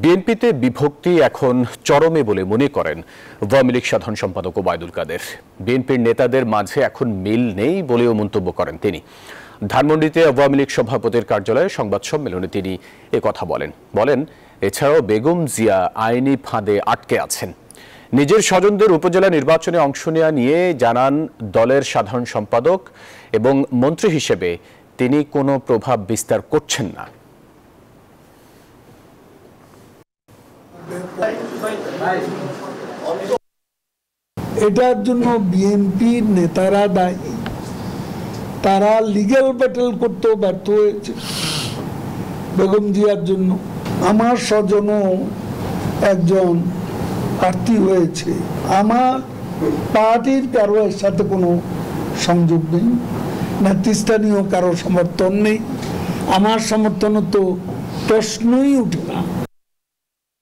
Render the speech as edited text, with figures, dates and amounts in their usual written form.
বিএনপিতে বিভক্তি এখন চরমে বলে মনে করেন আওয়ামী লীগ সাধারণ সম্পাদক ওবায়দুল কাদের। বিএনপির নেতাদের মাঝে এখন মিল নেই বলেও মন্তব্য করেন তিনি। ধানমন্ডিতে আওয়ামী লীগ সভাপতির কার্যালয়ে সংবাদ সম্মেলনে তিনি একথা বলেন এছাড়াও বেগম জিয়া আইনি ফাঁদে আটকে আছেন। নিজের স্বজনদের উপজেলা নির্বাচনে অংশ নেওয়া নিয়ে জানান দলের সাধারণ সম্পাদক এবং মন্ত্রী হিসেবে তিনি কোনো প্রভাব বিস্তার করছেন না। এটার জন্য বিএনপির নেতারা দায়ী। তারা লিগ্যাল ব্যাটেল করতেও ব্যর্থ হয়েছে বেগম জিয়ার জন্য। আমার স্বজনও একজন প্রার্থী হয়েছে। আমার পার্টির কারো এর সাথে কোনো সংযোগ নেই, নেতৃস্থানীয় কারো সমর্থন নেই। আমার সমর্থন তো প্রশ্নই উঠে না।